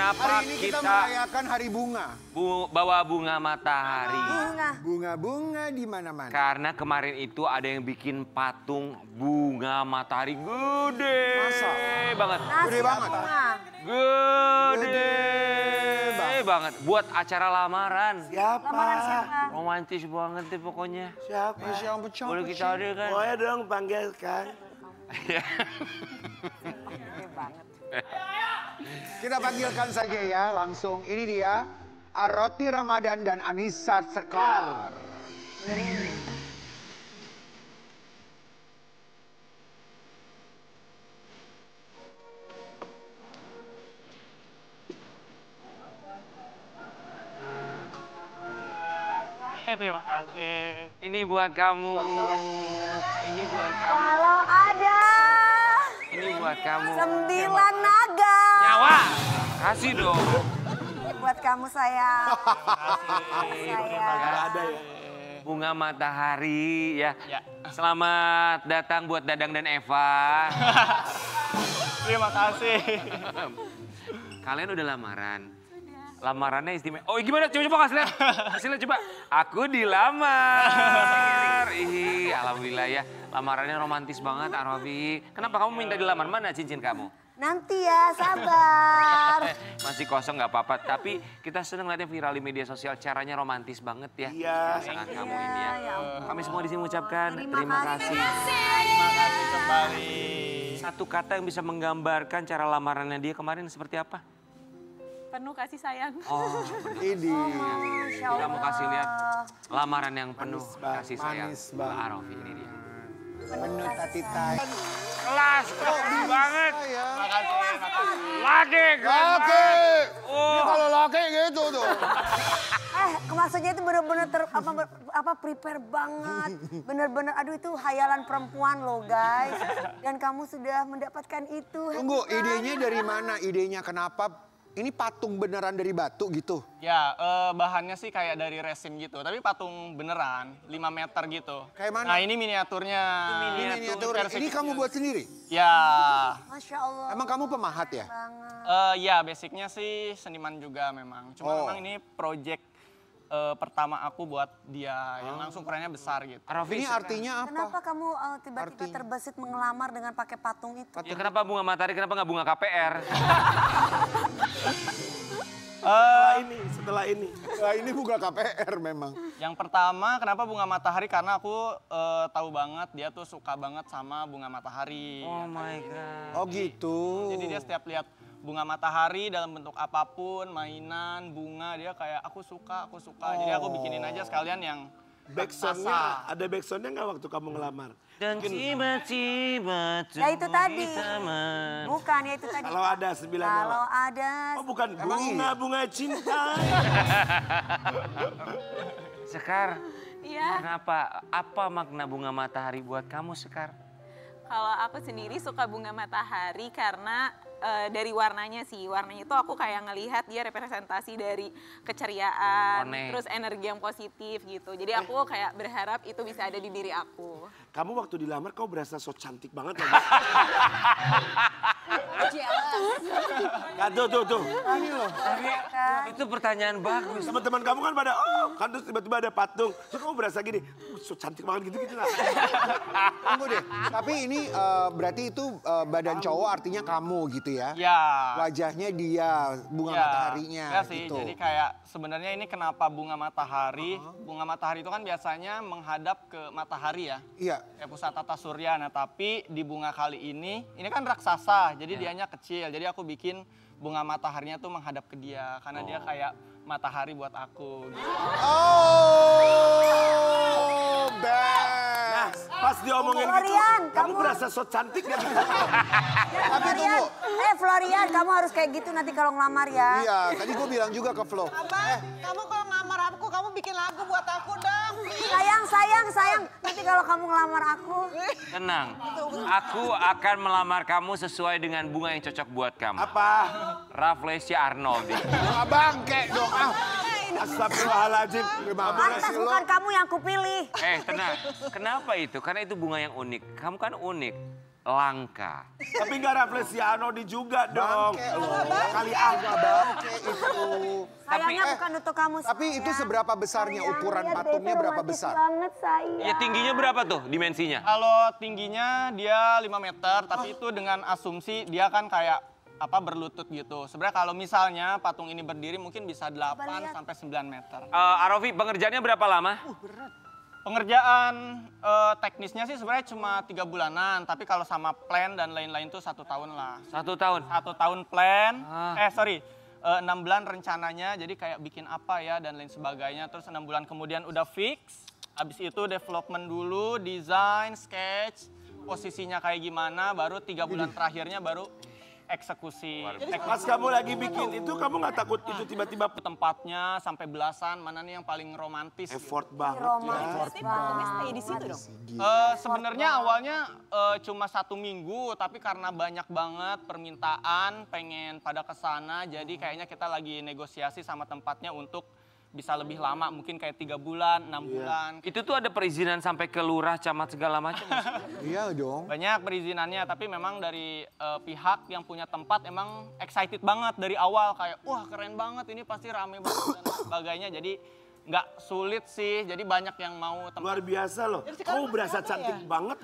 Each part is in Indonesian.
Kenapa hari ini kita merayakan hari bunga? Bawa bunga matahari? Bunga-bunga di mana-mana. Karena kemarin itu ada yang bikin patung bunga matahari gede. Masa? Banget. Gede banget. Gede banget. Buat acara lamaran. Siapa? Lamaran siapa? Romantis banget deh pokoknya. Siapa? Boleh kita hadir kan? Boleh dong panggilkan. Kita panggilkan saja ya langsung. Ini dia Aroti Ramadan dan Anissa Sekar. Terima kasih. Ini buat kamu. Ini buat kamu. Kalau ada Ini buat kamu. 9 naga. Nyawa. Kasih dong. Ini buat kamu sayang. Nggak ada ya. Bunga matahari ya. Selamat datang buat Dadang dan Eva. Terima kasih. Kalian udah lamaran? Lamarannya istimewa. Oh gimana? Coba kasih lihat. Kasih lihat coba. Aku dilamar. Ih, alhamdulillah ya. Lamarannya romantis banget, Arabi. Kenapa kamu minta dilamar? Mana cincin kamu? Nanti ya, sabar. Masih kosong nggak apa-apa. Tapi kita seneng liatnya viral di media sosial. Caranya romantis banget ya. Iya. Pasangan kamu ini ya. Kami semua di sini mengucapkan Terima kasih. Terima kasih kembali. Satu kata yang bisa menggambarkan cara lamarannya dia kemarin seperti apa? Penuh kasih sayang. Oh, Ini. kita mau kasih lihat lamaran yang penuh kasih sayang. Manis banget. Mbak Arafi ini dia. Penuh tatitai. Kelas, keren banget. Laki, Laki. Oh. Ini kalau laki gitu tuh. Maksudnya itu bener-bener prepare banget. Bener-bener, aduh itu hayalan perempuan loh guys. Dan kamu sudah mendapatkan itu. Tunggu, idenya dari mana? Idenya kenapa? Ini patung beneran dari batu gitu? Ya, bahannya sih kayak dari resin gitu. Tapi patung beneran, 5 meter gitu. Kayak mana? Nah ini miniaturnya. Ini miniatur. Ini kamu buat sendiri? Ya, Masya Allah. Emang kamu pemahat ya? ya basicnya sih seniman juga memang. Cuma memang ini project pertama aku buat dia. Yang langsung kerennya besar gitu. Arafi, Ini artinya apa? Kenapa kamu tiba-tiba terbesit mengelamar dengan pakai patung itu? ya kenapa bunga matahari, kenapa nggak bunga KPR? Setelah ini. Nah, ini buka KPR memang. Yang pertama, kenapa bunga matahari? Karena aku tahu banget dia tuh suka banget sama bunga matahari. Oh my God. Oh gitu. Jadi dia setiap lihat bunga matahari dalam bentuk apapun, mainan, bunga, dia kayak aku suka. Jadi aku bikinin aja sekalian yang Backsoundnya, ada backsoundnya nggak waktu kamu ngelamar? Dan tiba-tiba Ya itu tadi. teman. Bukan ya itu tadi. Kalau ada 9 Kalau nyawa. ada. Oh bukan, bunga cinta. Sekar, Iya. kenapa? Apa makna bunga matahari buat kamu, Sekar? Kalau aku sendiri suka bunga matahari karena dari warnanya sih. Warnanya itu aku kayak ngelihat dia representasi dari keceriaan, One. terus energi yang positif gitu. Jadi aku kayak berharap itu bisa ada di diri aku. Kamu waktu dilamar kau berasa so cantik banget loh. Kan tuh. Ini loh. Itu pertanyaan bagus. Teman-teman kamu kan pada, kan terus tiba-tiba ada patung. Terus kamu berasa gini, so cantik banget gitu lah. Tunggu deh. Tapi ini berarti itu badan cowok artinya kamu gitu ya? Ya. Wajahnya dia, bunga mataharinya Ya sih, gitu. jadi kayak sebenarnya ini kenapa bunga matahari? Bunga matahari itu kan biasanya menghadap ke matahari ya. Iya. Kayak pusat tata surya. Nah tapi di bunga kali ini kan raksasa, jadi dianya kecil. Jadi aku bikin bunga mataharinya tuh menghadap ke dia. Karena dia kayak matahari buat aku. Gitu. Oh, best. Pas diomongin gitu, Florian, kamu kamu- berasa so cantik gak? Tapi tunggu. Florian, kamu harus kayak gitu nanti kalau ngelamar ya. Iya, tadi gue bilang juga ke Flo. Abang, kamu kalau ngelamar aku, kamu bikin lagu buat aku dong. Sayang. Nanti kalau kamu ngelamar aku. Tenang, aku akan melamar kamu sesuai dengan bunga yang cocok buat kamu. Apa? Rafflesia Arnoldi. Abang, kek dong. Astagfirullahaladzim. Pantas bukan kamu yang kupilih. Tenang. Kenapa itu? Karena itu bunga yang unik. Kamu kan unik. langka. Tapi nggak Rafflesiano di juga dong. Bangke loh. Kali Agak bangke itu. Sayangnya bukan untuk kamu. Tapi itu seberapa besarnya ukuran patungnya berapa besar? Banget sayang. Ya tingginya berapa tuh dimensinya? Kalau tingginya dia 5 meter, tapi itu dengan asumsi dia kan kayak berlutut gitu. Sebenarnya kalau misalnya patung ini berdiri mungkin bisa 8 sampai 9 meter. Arofi, pengerjaannya berapa lama? Pengerjaan teknisnya sih sebenarnya cuma 3 bulanan, tapi kalau sama plan dan lain-lain tuh 1 tahun lah. 1 tahun? 1 tahun plan, 6 bulan rencananya, jadi kayak bikin apa ya dan lain sebagainya. Terus 6 bulan kemudian udah fix, habis itu development dulu, design, sketch, posisinya kayak gimana, baru 3 bulan terakhirnya baru eksekusi. Pas kamu lagi bikin itu, kamu nggak takut itu tiba-tiba Tempatnya sampai belasan, mana nih yang paling romantis? effort banget Romantis ya. banget. Stay di situ dong. Sebenarnya awalnya cuma 1 minggu, tapi karena banyak banget permintaan pengen pada kesana, jadi kayaknya kita lagi negosiasi sama tempatnya untuk bisa lebih lama, mungkin kayak 3 bulan, 6 bulan. Itu tuh ada perizinan sampai ke lurah, camat segala macam. Iya dong. Banyak perizinannya, tapi memang dari pihak yang punya tempat emang excited banget dari awal. Kayak, wah keren banget, ini pasti rame banget dan sebagainya. Jadi nggak sulit sih, jadi banyak yang mau tempat. Luar biasa loh. Kamu berasa cantik banget.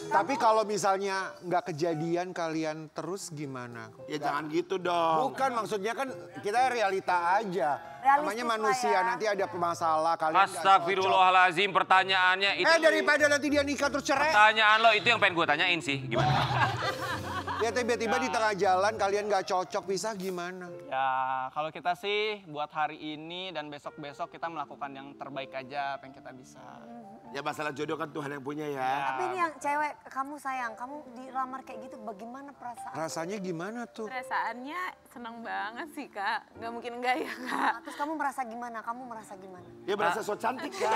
Tapi kalau misalnya nggak kejadian kalian terus gimana? Ya jangan gitu dong. Bukan, maksudnya kan kita realita aja. Namanya Realistis manusia, lah ya. nanti ada masalah kalian nggak cocok. Astagfirullahalazim, pertanyaannya itu. Daripada nanti dia nikah terus cerai. Pertanyaan lo itu yang pengen gue tanyain sih, gimana? Ya tiba-tiba di tengah jalan kalian nggak cocok, pisah gimana? Ya kalau kita sih buat hari ini dan besok-besok kita melakukan yang terbaik aja apa yang kita bisa. Ya masalah jodoh kan Tuhan yang punya ya. Tapi ini yang cewek, kamu sayang, kamu dilamar kayak gitu bagaimana perasaan? Rasanya gimana tuh? Perasaannya seneng banget sih Kak, nggak mungkin enggak ya Kak. Terus kamu merasa gimana? Kamu merasa gimana? Dia berasa so cantik ya.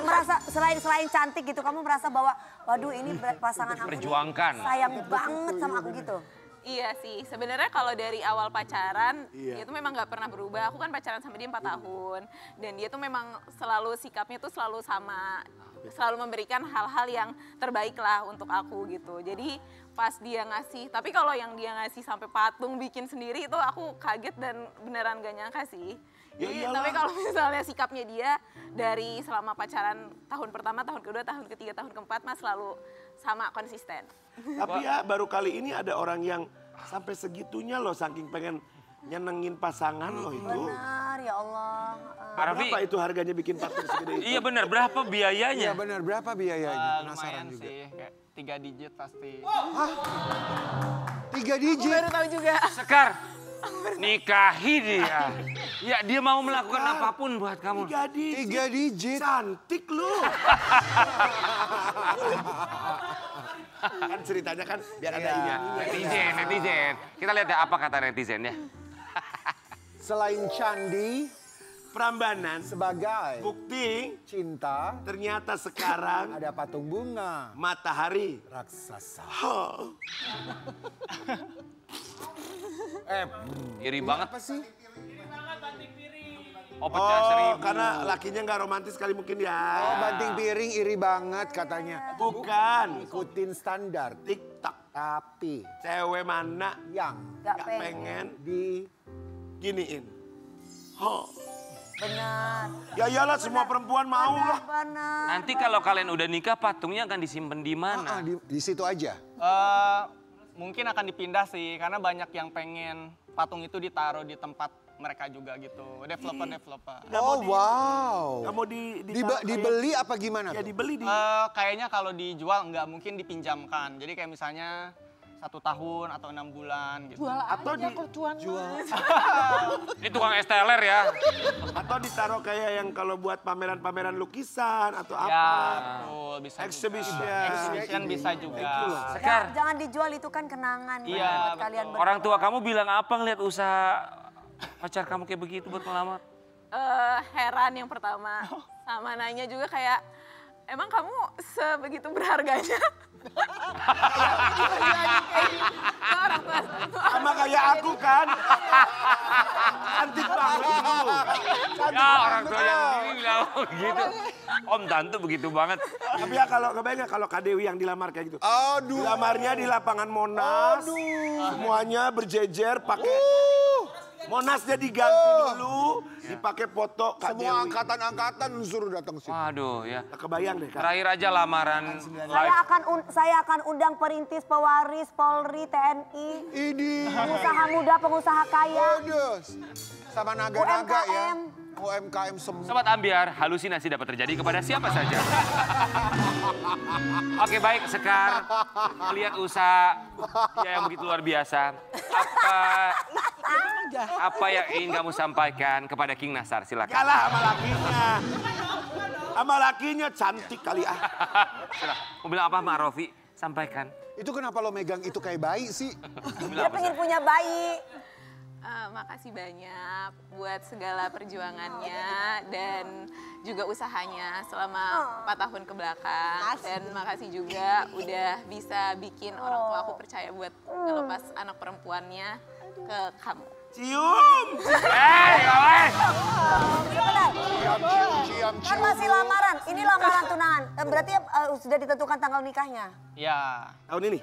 Merasa selain cantik gitu, kamu merasa bahwa waduh ini pasangan aku nih Perjuangkan. sayang banget sama aku gitu. Iya sih, sebenarnya kalau dari awal pacaran, Iya. dia tuh memang nggak pernah berubah. Aku kan pacaran sama dia 4 tahun. Dan dia tuh memang selalu sikapnya tuh selalu sama, selalu memberikan hal-hal yang terbaik lah untuk aku gitu. Jadi pas dia ngasih, tapi kalau yang dia ngasih sampai patung bikin sendiri itu aku kaget dan beneran gak nyangka sih. Ya Jadi, iyalah. tapi kalau misalnya sikapnya dia dari selama pacaran tahun pertama, tahun kedua, tahun ketiga, tahun keempat, mas selalu sama konsisten. Tapi ya baru kali ini ada orang yang sampai segitunya loh, saking pengen nyenengin pasangan loh itu. Benar ya Allah. Raffi, Berapa itu harganya bikin patung segede itu? iya benar, berapa Iya biayanya? benar, berapa biayanya? Penasaran Lumayan juga. sih, kayak 3 digit pasti. 3 digit? Baru tahu juga. Sekar, nikahi dia. Ya dia mau melakukan apapun buat kamu. 3 digit. 3 digit? Cantik lu. Kan ceritanya kan biar ada ini. Netizen. Kita lihat ya apa kata netizen ya. Selain candi, Prambanan sebagai bukti cinta, ternyata sekarang ada patung bunga matahari. raksasa. Oh, Iri banget. Apa sih? Oh pecah 1000. karena lakinya nggak romantis kali mungkin ya. Oh, banting piring iri banget katanya. Bukan. Ikutin standar. TikTok. Tapi Cewek mana yang Gak nggak pengen. pengen di giniin? Oh. Benar. Ya iyalah semua perempuan mau lah. Benar. Nanti kalau kalian udah nikah patungnya akan disimpan di mana? di situ aja. Mungkin akan dipindah sih, karena banyak yang pengen patung itu ditaruh di tempat mereka juga gitu. Developer. Nggak mau Oh wow. Nggak mau Dibeli apa gimana? Ya tuh? dibeli di. Kayaknya kalau dijual nggak mungkin dipinjamkan. Jadi kayak misalnya 1 tahun atau 6 bulan gitu. Jual Atau aja di- kecuan mas. Ini tukang esteler ya. Atau ditaruh kayak yang kalau buat pameran-pameran lukisan atau Ya, apa. betul, bisa Exhibition. juga. Exhibition bisa juga. Sekar, Jangan dijual, itu kan kenangan Iya, buat betul. kalian berdua. orang tua kamu bilang apa ngeliat usaha pacar kamu kayak begitu buat melamar? Heran yang pertama, sama nanya juga kayak, emang kamu sebegitu berharganya? Orang tua. Sama kayak aku kan. Cantik banget lu. Ya orang tua yang sendiri bilang Oh gitu. Om tante begitu banget. Tapi ya kalau kebayang kalau Kak Dewi yang dilamar kayak gitu. Aduh. Dilamarnya di lapangan Monas. Semuanya berjejer pakai Monasnya diganti dulu, dipakai foto Kak Dewi. Semua angkatan-angkatan suruh datang sini. Waduh ya. Kebayang deh Kak. Terakhir aja lamaran live. Saya akan undang perintis, pewaris, Polri, TNI, Ini. pengusaha muda, pengusaha kaya, Waduh. Sama naga-naga ya. UMKM. UMKM semua. Sobat Ambiar, halusinasi dapat terjadi kepada siapa saja. Oke baik, Sekar. Lihat usaha yang begitu luar biasa. Apa yang ingin kamu sampaikan kepada King Nasar? Silakan. Kalah sama lakinya. Sama lakinya cantik kali ah. Silakan. Mau bilang apa Mak Rofi? Sampaikan. Itu kenapa lo megang itu kayak bayi sih? dia pengen punya bayi. Makasih banyak buat segala perjuangannya dan juga usahanya selama 4 tahun ke belakang. Dan makasih juga udah bisa bikin orang tua aku percaya buat ngelepas anak perempuannya ke kamu. Cium. Ciam, Kan masih lamaran, ini lamaran tunangan. Berarti sudah ditentukan tanggal nikahnya. Ya, Tahun ini?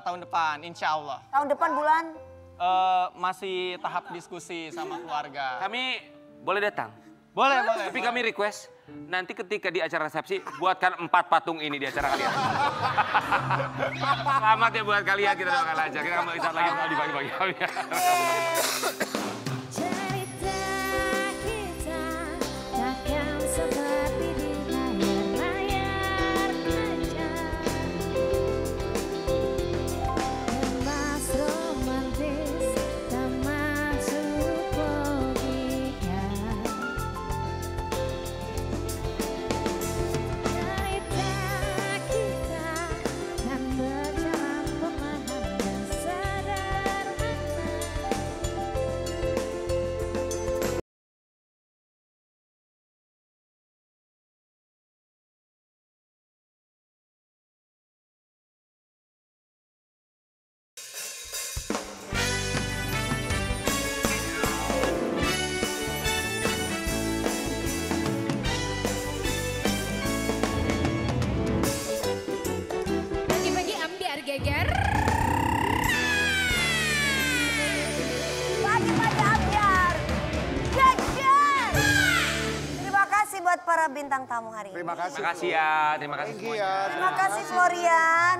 tahun depan, insya Allah. Tahun depan bulan Masih tahap diskusi sama keluarga. Kami boleh datang. Boleh. Tapi kami request, nanti ketika di acara resepsi, buatkan 4 patung ini di acara kalian. Selamat ya buat kalian, kita doakan aja. Kita kembali saat lagi di pagi-pagi. Cerita kita takkan seperti di layar kaca. Emas romantis tak masuk logika. Cerita kita kan berjalan perlahan dan sederhana. Pagi-pagi ambiar geger. pagi-pagi Ambiar. Geger. Terima kasih buat para bintang tamu hari ini. Terima kasih. Terima kasih ya, terima kasih Thank you semuanya. ya. Terima kasih Florian.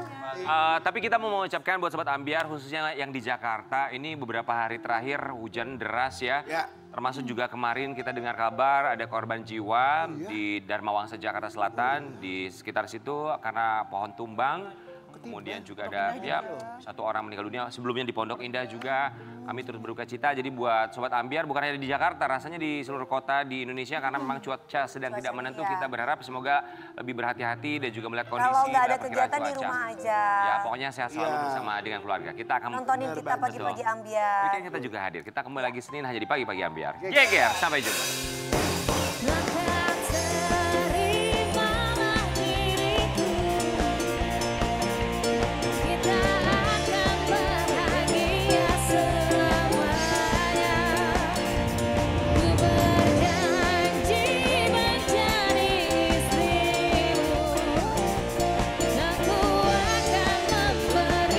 Tapi kita mau mengucapkan buat Sobat Ambiar, khususnya yang di Jakarta, ini beberapa hari terakhir hujan deras ya. Ya. Termasuk juga kemarin kita dengar kabar ada korban jiwa di Dharma Wangsa Jakarta Selatan, di sekitar situ karena pohon tumbang. Kemudian juga ada ya, 1 orang meninggal dunia. Sebelumnya di Pondok Indah juga kami terus berduka cita. Jadi buat Sobat Ambiar bukan hanya di Jakarta, rasanya di seluruh kota di Indonesia karena memang cuaca sedang tidak menentu. Kita berharap semoga lebih berhati-hati dan juga melihat kondisi. Kalau nggak ada dan perkiraan kegiatan di cuaca. rumah aja. Ya pokoknya sehat selalu bersama dengan keluarga. Kita akan Nontonin kita pagi-pagi Ambiar. Weekend kita juga hadir. Kita kembali lagi Senin hanya di Pagi-Pagi Ambiar. Geger, sampai jumpa.